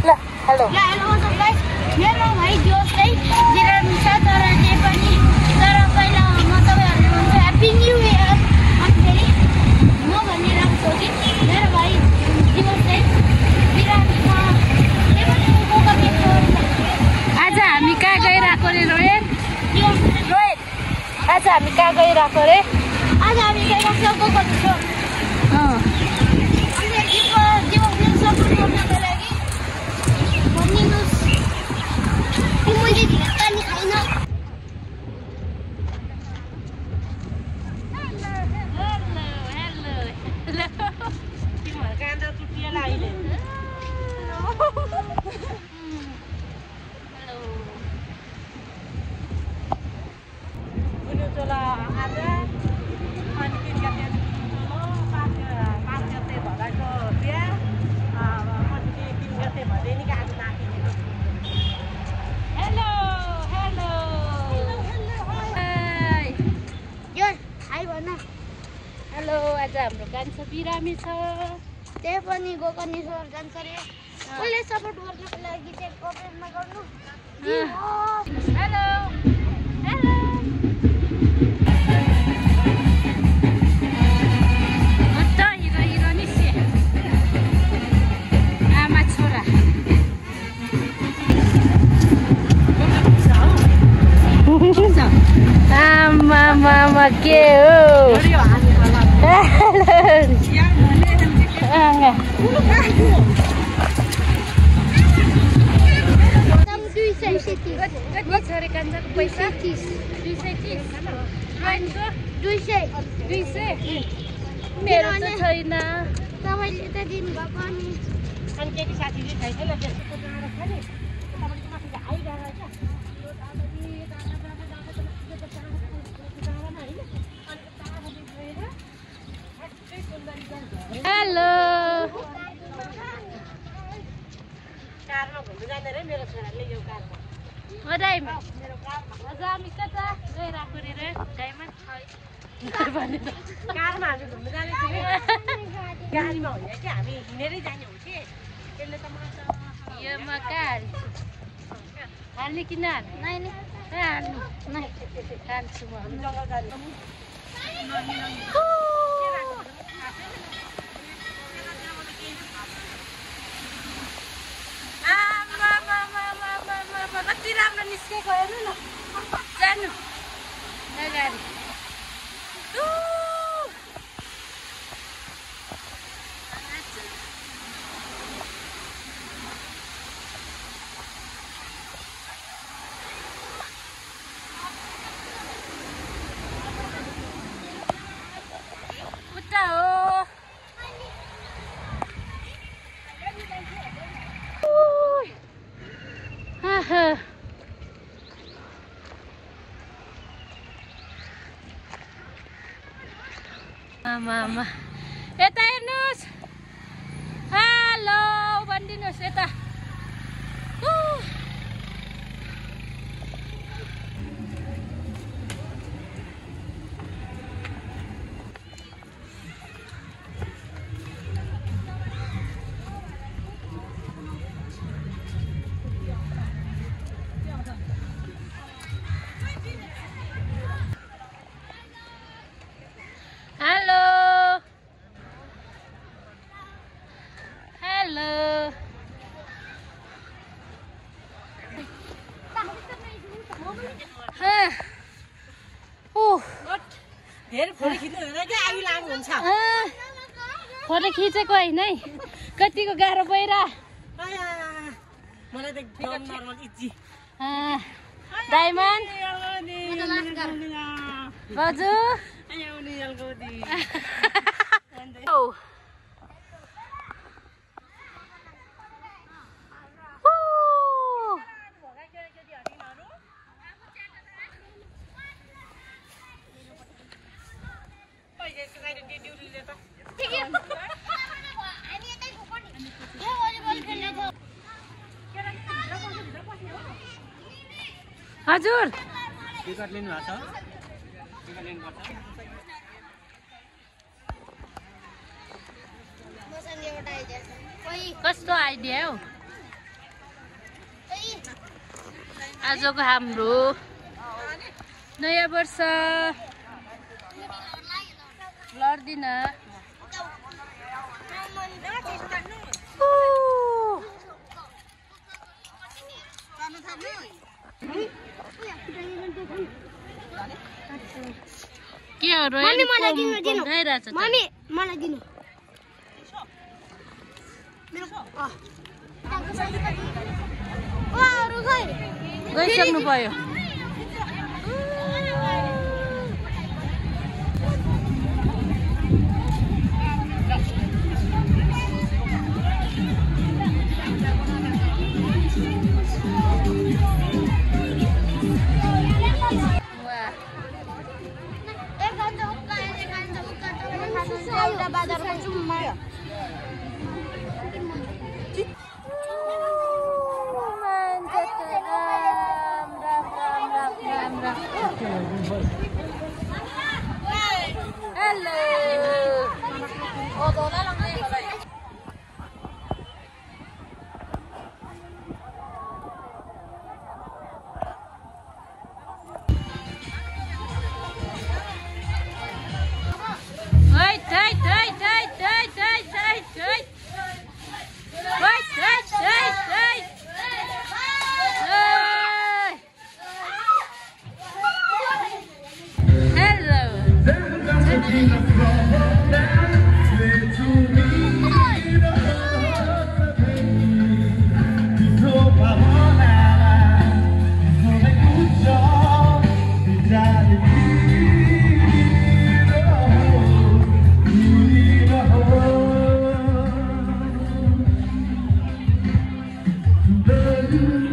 ल हेलो मेरो भाइ जोस चाहिँ बिरामी छ तर जे पनि तर पहिला म तपाईँहरूले भन्छु ह्याप्पी न्यू इयर अनि फेरि म भनिरहेको छु कि मेरो भाइ जोस चाहिँ बिरामी छ जे पनि उनको कति आज हामी कहाँ गइरहेको रे रोयन आज हामी कहाँ गइरहेको रे आज हामी गइरहेको छौँ सपोर्ट गर्नको लागि भनिदिनुहोस् मैले पानी खाइन तिमीहरू काँदा टुटिएला अहिले गुन्युचोला आज अनि तिनका गुन्युचोलो 5 गते भदाको बिहा पछि 3 गते भदैनीको आज नातिनीको हेलो हेलो यो हाई भन हेलो आज हाम्रो कान्छा बिरामी छ त्यही पनि गोकर्णेश्वर जान्छ रे कसले सपोर्ट गर्नको लागि चाहिँ कमेन्टमा गर्नु हेलो हेलो Mama के हो पैसा 230 मेरो त छैन तपाईँले त दिनुभएको अनि केटी साथीले छैन त्यसको जाँड खाने तपाईले माथि आइरहेको छ हेलो कारमा घुम्नु जाँदै रे मेरो छोराले यो कारमा हो दाइमा मेरो कारमा आज हामी कता गइरहेको रे डायमन्ड कारमा हामी घुम्नु जाने थियौँ गाडीमा होइन कि हामी हिँडेरै जाने हो कि त्यसले त मलाई यो म कहाँ हाल्ने किन हाल्नु हाल्छु म जग्गा गाडी कति राम्रो निस्केको हेर्नु न जानु अगाडि उता हो आमा यता हेर्नुहोस् हेलो भनिदिनुहोस् यता फोटो खिचेको होइन है कतिको गाह्रो पहिरा डायमन्ड बाजु हजुर टिकट लिनु भएको छ टिकट लिनुपर्छ कस्तो आइडिया हो आजको हाम्रो नयाँ वर्ष लड्दिन के हो रोयल खाइरहेछ मम्मी मलाई दिनु गइसक्नु भयो The